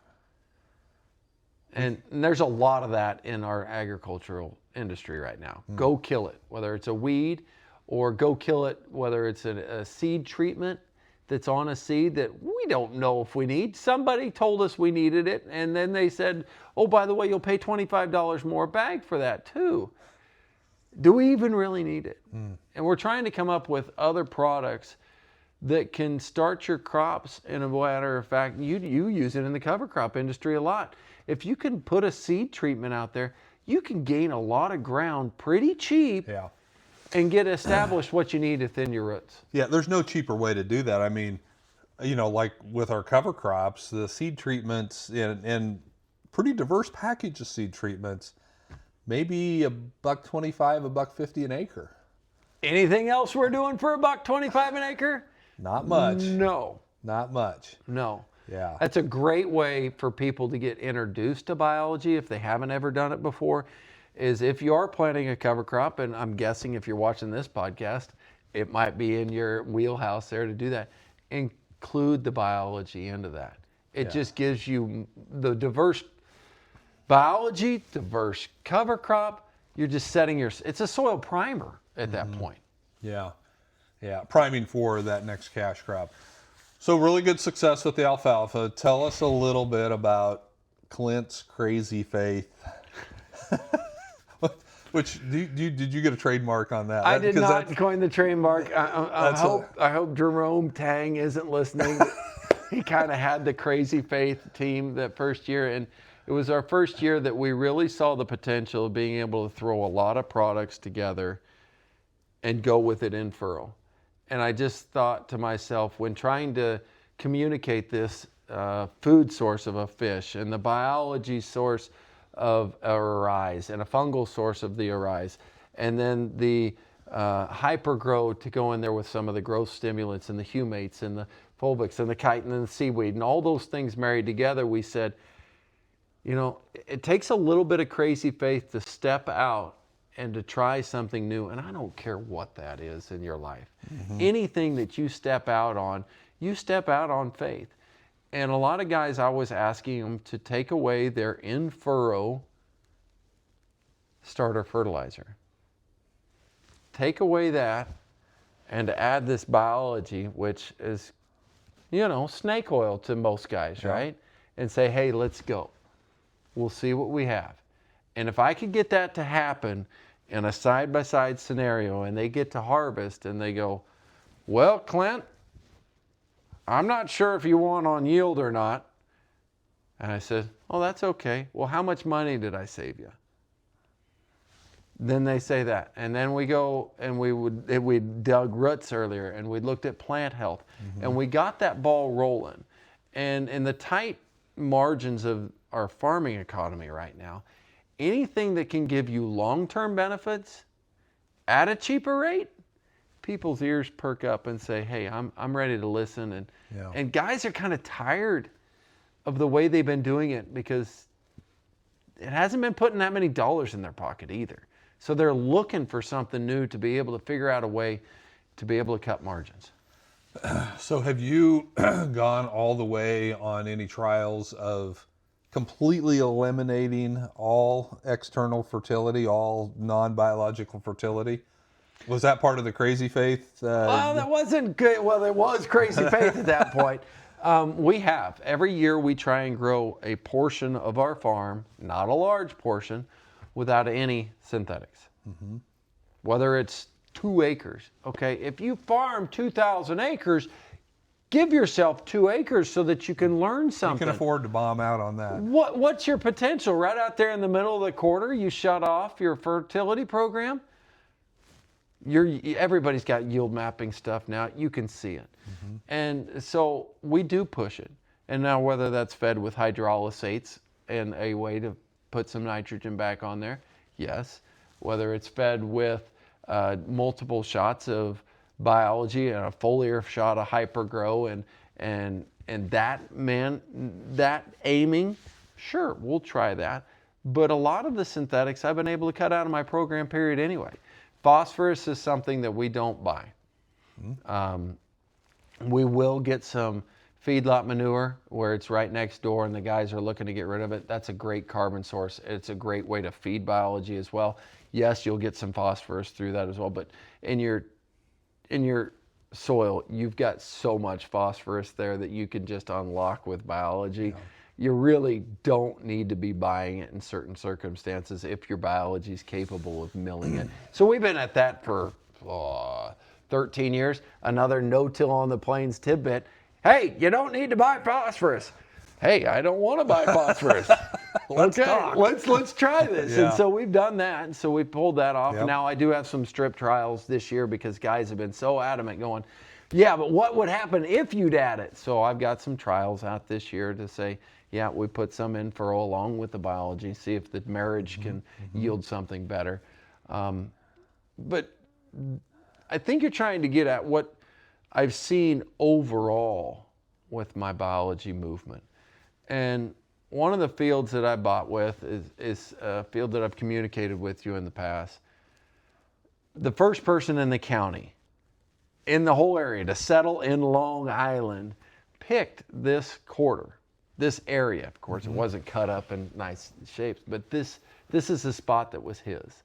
Yeah. And there's a lot of that in our agricultural industry right now. Go kill it, whether it's a weed or go kill it, whether it's a seed treatment that's on a seed that we don't know if we need. Somebody told us we needed it, and then they said, oh, by the way, you'll pay $25 more a bag for that too. Do we even really need it? And we're trying to come up with other products that can start your crops. In a matter of fact, you use it in the cover crop industry a lot. If you can put a seed treatment out there, you can gain a lot of ground pretty cheap and get established what you need to thin your roots. Yeah, there's no cheaper way to do that. I mean, like with our cover crops, the seed treatments and pretty diverse package of seed treatments, maybe $1.25, $1.50 an acre. Anything else we're doing for $1.25 an acre? Not much. No. Not much. No. Yeah. That's a great way for people to get introduced to biology if they haven't ever done it before, is if you are planting a cover crop, and I'm guessing if you're watching this podcast, it might be in your wheelhouse there to do that, include the biology into that. It just gives you the diverse biology, diverse cover crop. You're just setting it's a soil primer at that point. Yeah. Yeah. Priming for that next cash crop. So really good success with the alfalfa. Tell us a little bit about Clint's crazy faith. Which did you get a trademark on that? I did not coin the trademark. I hope Jerome Tang isn't listening. He kind of had the crazy faith team that first year, and it was our first year that we really saw the potential of being able to throw a lot of products together and go with it in furrow. And I just thought to myself, when trying to communicate this food source of a fish and the biology source of a arise and a fungal source of the arise, and then the hypergrow to go in there with some of the growth stimulants and the humates and the fulvics and the chitin and the seaweed and all those things married together, we said, it takes a little bit of crazy faith to step out and to try something new. And I don't care what that is in your life. Anything that you step out on faith. And a lot of guys, I was asking them to take away their in-furrow starter fertilizer. Take away that and to add this biology, which is, snake oil to most guys, right? And say, hey, let's go. We'll see what we have. And if I could get that to happen in a side-by-side scenario and they get to harvest and they go, well, Clint, I'm not sure if you won on yield or not. And I said, oh, that's okay. Well, how much money did I save you? Then they say that. And then we go and we dug roots earlier and we looked at plant health and we got that ball rolling. And in the tight margins of our farming economy right now, anything that can give you long-term benefits at a cheaper rate, people's ears perk up and say, hey, I'm ready to listen. And guys are kind of tired of the way they've been doing it because it hasn't been putting that many dollars in their pocket either. So they're looking for something new to be able to figure out a way to be able to cut margins. So have you gone all the way on any trials of completely eliminating all external fertility, all non-biological fertility? Was that part of the crazy faith? Well, that wasn't good. Well, there was crazy faith at that point. We have. Every year we try and grow a portion of our farm, not a large portion, without any synthetics. Whether it's 2 acres, okay? If you farm 2,000 acres, give yourself 2 acres so that you can learn something. You can afford to bomb out on that. What's your potential? Right out there in the middle of the quarter, you shut off your fertility program. Everybody's got yield mapping stuff now. You can see it. And so we do push it. And now whether that's fed with hydrolysates and a way to put some nitrogen back on there, yes. Whether it's fed with multiple shots of biology and a foliar shot of hypergrow and that aiming, sure, we'll try that. But a lot of the synthetics I've been able to cut out of my program period anyway. Phosphorus is something that we don't buy. We will get some feedlot manure where it's right next door and the guys are looking to get rid of it. That's a great carbon source. It's a great way to feed biology as well. Yes, you'll get some phosphorus through that as well, but in your in your soil, you've got so much phosphorus there that you can just unlock with biology. Yeah. You really don't need to be buying it in certain circumstances if your biology is capable of milling it. So we've been at that for 13 years. Another no-till on the plains tidbit. Hey, you don't need to buy phosphorus. Hey, I don't want to buy phosphorus. Let's talk. Let's try this. Yeah. And so we've done that. And so we pulled that off. Yep. Now I do have some strip trials this year because guys have been so adamant going, yeah, but what would happen if you'd add it? So I've got some trials out this year to say, yeah, we put some in furrow along with the biology, see if the marriage can yield something better. But I think you're trying to get at what I've seen overall with my biology movement. And one of the fields that I bought with is a field that I've communicated with you in the past. The first person in the county, in the whole area, to settle in Long Island, picked this quarter, this area. Of course, it wasn't cut up in nice shapes, but this is the spot that was his.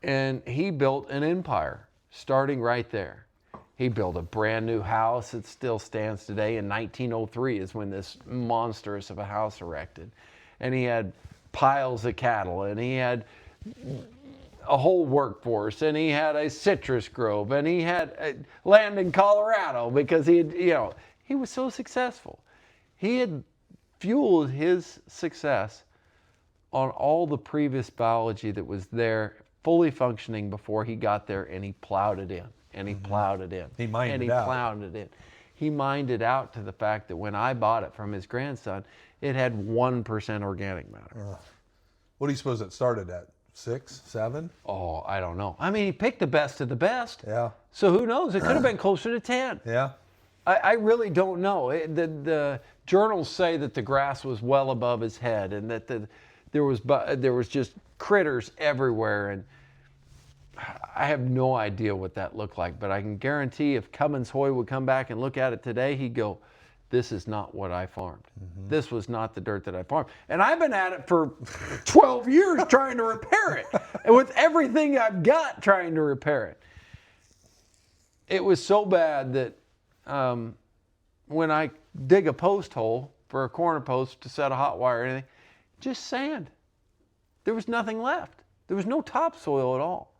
And he built an empire starting right there. He built a brand new house that still stands today. In 1903 is when this monstrous of a house erected. And he had piles of cattle, and he had a whole workforce, and he had a citrus grove, and he had land in Colorado because he had, he was so successful. He had fueled his success on all the previous biology that was there, fully functioning before he got there, and he plowed it in. And he plowed it in. He mined and it he out. plowed it in. He mined it out to the fact that when I bought it from his grandson, it had 1% organic matter. What do you suppose it started at? 6, 7? Oh, I don't know. I mean, he picked the best of the best. Yeah. So who knows? It could have been closer to 10. Yeah. I really don't know. The journals say that the grass was well above his head, and that there was just critters everywhere, and I have no idea what that looked like, but I can guarantee if Cummins Hoy would come back and look at it today, he'd go, this is not what I farmed. This was not the dirt that I farmed. And I've been at it for 12 years trying to repair it. And with everything I've got trying to repair it. It was so bad that when I dig a post hole for a corner post to set a hot wire or anything, just sand. There was nothing left. There was no topsoil at all.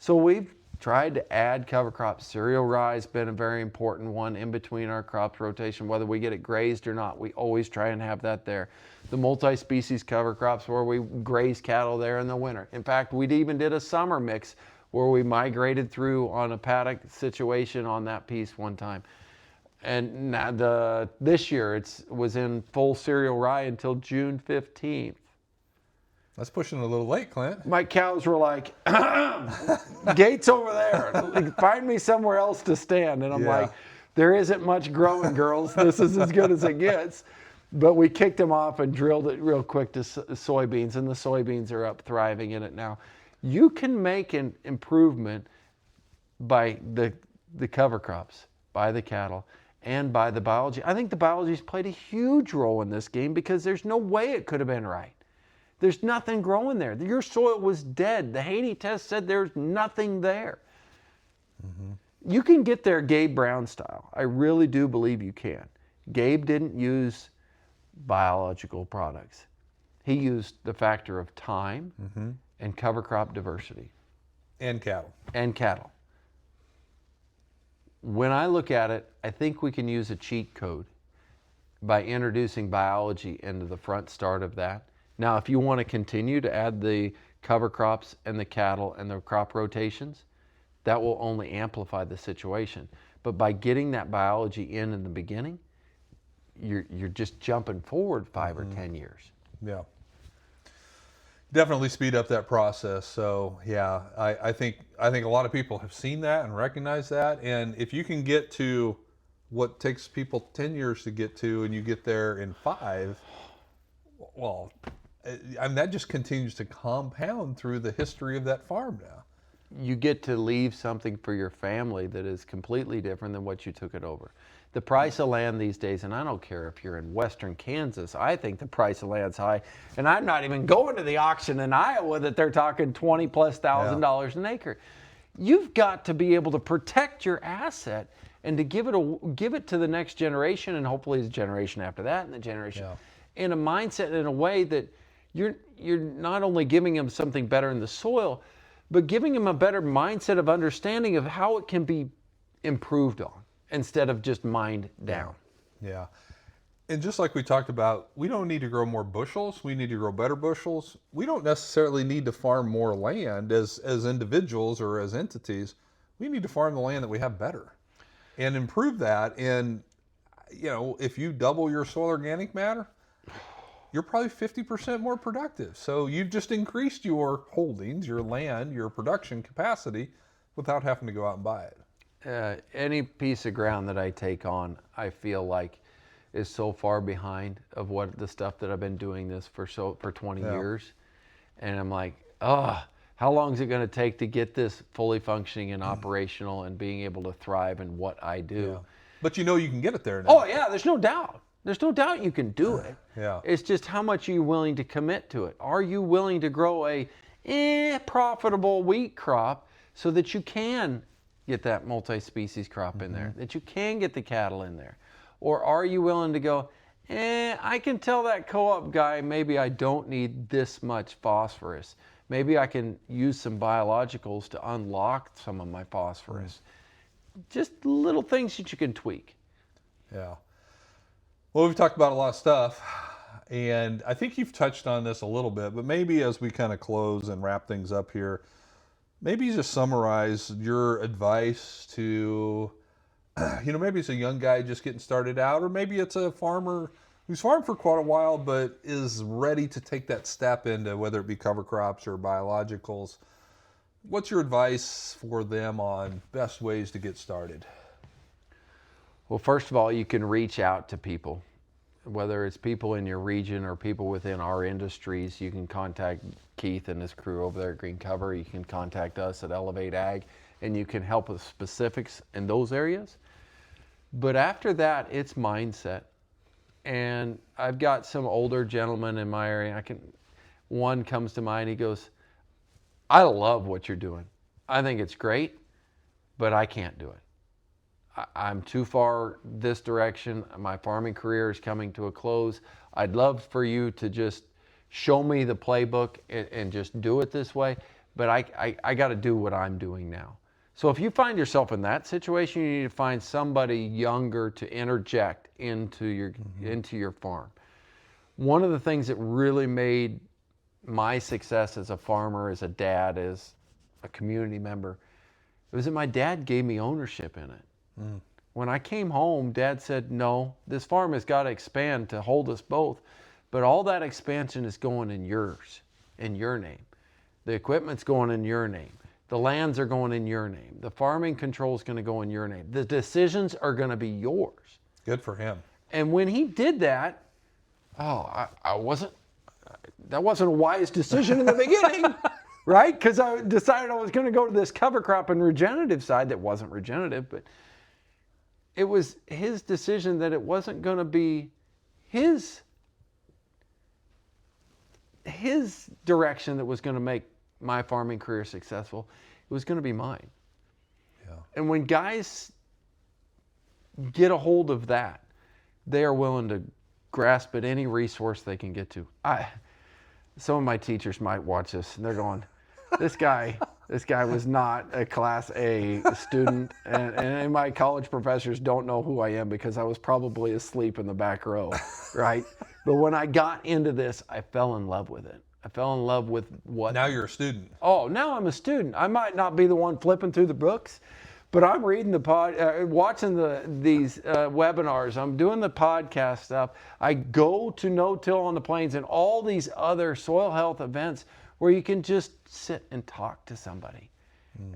So we've tried to add cover crops. Cereal rye has been a very important one in between our crops rotation, whether we get it grazed or not. We always try and have that there. The multi-species cover crops where we graze cattle there in the winter. In fact, we even did a summer mix where we migrated through on a paddock situation on that piece one time. And now this year it was in full cereal rye until June 15th. That's pushing it a little late, Clint. My cows were like, gate's over there. Like, find me somewhere else to stand. And I'm like, there isn't much growing, girls. This is as good as it gets. But we kicked them off and drilled it real quick to soybeans, and the soybeans are up thriving in it now. You can make an improvement by the cover crops, by the cattle, and by the biology. I think the biology's played a huge role in this game because there's no way it could have been right. There's nothing growing there. Your soil was dead. The Haney test said there's nothing there. You can get there Gabe Brown style. I really do believe you can. Gabe didn't use biological products. He used the factor of time and cover crop diversity. And cattle. And cattle. When I look at it, I think we can use a cheat code by introducing biology into the front start of that. Now, if you want to continue to add the cover crops and the cattle and the crop rotations, that will only amplify the situation. But by getting that biology in the beginning, you're just jumping forward 5 or 10 years. Yeah. Definitely speed up that process. So yeah, I think a lot of people have seen that and recognize that. And if you can get to what takes people 10 years to get to, and you get there in 5, well, I mean, that just continues to compound through the history of that farm now. You get to leave something for your family that is completely different than what you took it over. The price of land these days, and I don't care if you're in western Kansas, I think the price of land's high. And I'm not even going to the auction in Iowa that they're talking $20,000+ an acre. You've got to be able to protect your asset and to give it to the next generation, and hopefully the generation after that and the generation, in a mindset, in a way that you're not only giving them something better in the soil, but giving them a better mindset of understanding of how it can be improved on instead of just mined down. Yeah. And just like we talked about, we don't need to grow more bushels. We need to grow better bushels. We don't necessarily need to farm more land as individuals or as entities. We need to farm the land that we have better and improve that. And, you know, if you double your soil organic matter, you're probably 50% more productive. So you've just increased your holdings, your land, your production capacity without having to go out and buy it. Any piece of ground that I take on, I feel like is so far behind of what the stuff that I've been doing this for 20 years. And I'm like, how long is it going to take to get this fully functioning and operational and being able to thrive in what I do? Yeah. But you know you can get it there now. Oh yeah, there's no doubt. There's no doubt you can do it. Yeah. It's just how much are you willing to commit to it? Are you willing to grow a profitable wheat crop so that you can get that multi-species crop in there, that you can get the cattle in there? Or are you willing to go, I can tell that co-op guy maybe I don't need this much phosphorus. Maybe I can use some biologicals to unlock some of my phosphorus. Just little things that you can tweak. Yeah. Well, we've talked about a lot of stuff, and I think you've touched on this a little bit, but maybe as we kind of close and wrap things up here, maybe just summarize your advice to, you know, maybe it's a young guy just getting started out, or maybe it's a farmer who's farmed for quite a while but is ready to take that step into whether it be cover crops or biologicals. What's your advice for them on best ways to get started? Well, first of all, you can reach out to people, whether it's people in your region or people within our industries. You can contact Keith and his crew over there at Green Cover. You can contact us at Elevate Ag, and you can help with specifics in those areas. But after that, it's mindset. And I've got some older gentlemen in my area. One comes to mind. He goes, I love what you're doing. I think it's great, but I can't do it. I'm too far this direction. My farming career is coming to a close. I'd love for you to just show me the playbook and just do it this way, but I got to do what I'm doing now. So if you find yourself in that situation, you need to find somebody younger to interject into your farm. One of the things that really made my success as a farmer, as a dad, as a community member, it was that my dad gave me ownership in it. When I came home, Dad said, no, this farm has got to expand to hold us both, but all that expansion is going in yours, in your name. The equipment's going in your name. The lands are going in your name. The farming control is going to go in your name. The decisions are going to be yours. Good for him. And when he did that, that wasn't a wise decision in the beginning, right? Because I decided I was going to go to this cover crop and regenerative side that wasn't regenerative, but it was his decision that it wasn't going to be his direction that was going to make my farming career successful. It was going to be mine. Yeah. And when guys get a hold of that, they are willing to grasp at any resource they can get to. Some of my teachers might watch this and they're going, this guy was not a Class A student, and my college professors don't know who I am because I was probably asleep in the back row, right? But when I got into this, I fell in love with it. I fell in love with what... Now you're a student. Oh, now I'm a student. I might not be the one flipping through the books, but I'm reading watching these webinars. I'm doing the podcast stuff. I go to No-Till on the Plains and all these other soil health events where you can just sit and talk to somebody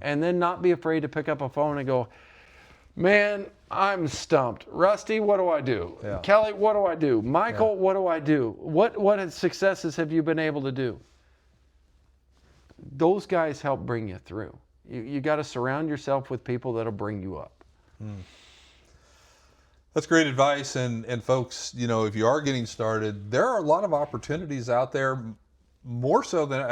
and then not be afraid to pick up a phone and go, man, I'm stumped. Rusty, what do I do? Yeah. Kelly, what do I do? Michael, what do I do? What successes have you been able to do? Those guys help bring you through. You got to surround yourself with people that'll bring you up. That's great advice. And folks, you know, if you are getting started, there are a lot of opportunities out there. more so than,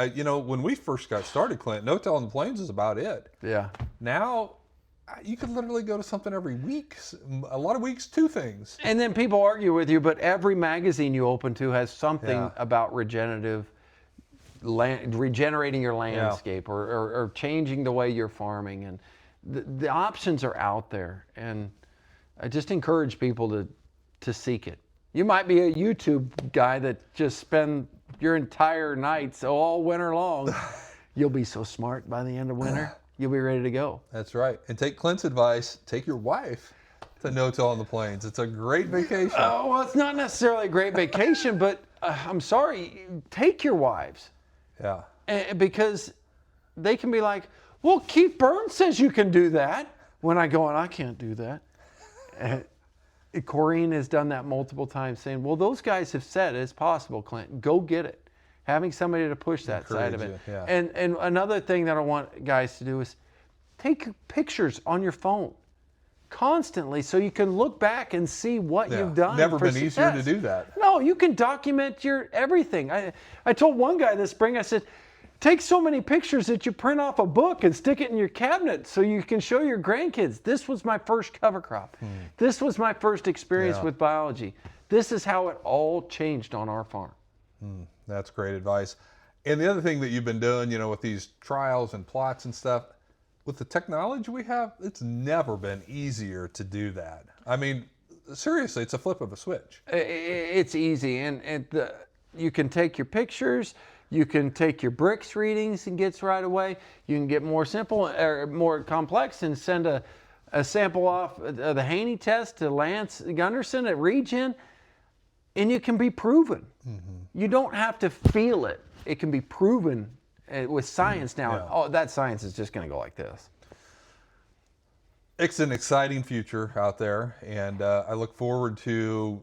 when we first got started, Clint, no-till on the plains is about it. Yeah. Now, you could literally go to something every week. A lot of weeks, 2 things. And then people argue with you, but every magazine you open to has something Yeah. about regenerative, regenerating your landscape or changing the way you're farming. And the options are out there. And I just encourage people to seek it. You might be a YouTube guy that just spend your entire nights all winter long. You'll be so smart by the end of winter. You'll be ready to go. That's right. And take Clint's advice. Take your wife to no-till on the plains. It's a great vacation. Oh, well, it's not necessarily a great vacation, but I'm sorry, take your wives. Yeah. Because they can be like, well, Keith Berns says you can do that. When I go, and I can't do that. Corrine has done that multiple times, saying, well, those guys have said it's possible, Clint. Go get it. Having somebody to push that side of it. Yeah. And another thing that I want guys to do is take pictures on your phone constantly so you can look back and see what you've done. Never for been easier to success. do that. No, you can document your everything. I told one guy this spring, I said, take so many pictures that you print off a book and stick it in your cabinet so you can show your grandkids. This was my first cover crop. This was my first experience with biology. This is how it all changed on our farm. That's great advice. And the other thing that you've been doing, with these trials and plots and stuff, with the technology we have, it's never been easier to do that. I mean, seriously, it's a flip of a switch. It's easy, and you can take your pictures, you can take your bricks readings and gets right away. You can get more simple or more complex and send a sample off the Haney test to Lance Gunderson at Regen, and you can be proven. You don't have to feel it. It can be proven with science now. Yeah. Oh, that science is just going to go like this. It's an exciting future out there, and I look forward to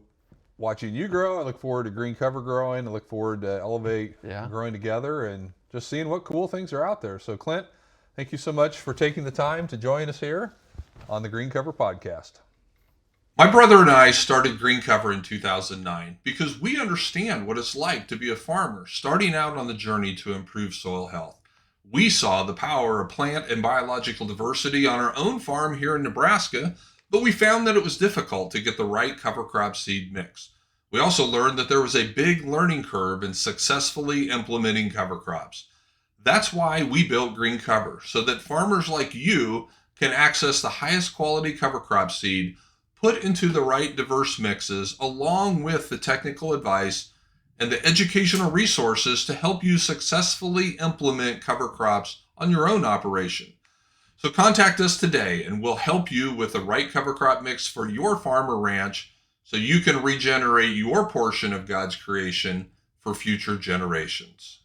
watching you grow. I look forward to Green Cover growing. I look forward to Elevate growing together and just seeing what cool things are out there. So, Clint, thank you so much for taking the time to join us here on the Green Cover Podcast. My brother and I started Green Cover in 2009 because we understand what it's like to be a farmer starting out on the journey to improve soil health. We saw the power of plant and biological diversity on our own farm here in Nebraska, but we found that it was difficult to get the right cover crop seed mix. We also learned that there was a big learning curve in successfully implementing cover crops. That's why we built Green Cover, so that farmers like you can access the highest quality cover crop seed put into the right diverse mixes, along with the technical advice and the educational resources to help you successfully implement cover crops on your own operation. So contact us today and we'll help you with the right cover crop mix for your farm or ranch so you can regenerate your portion of God's creation for future generations.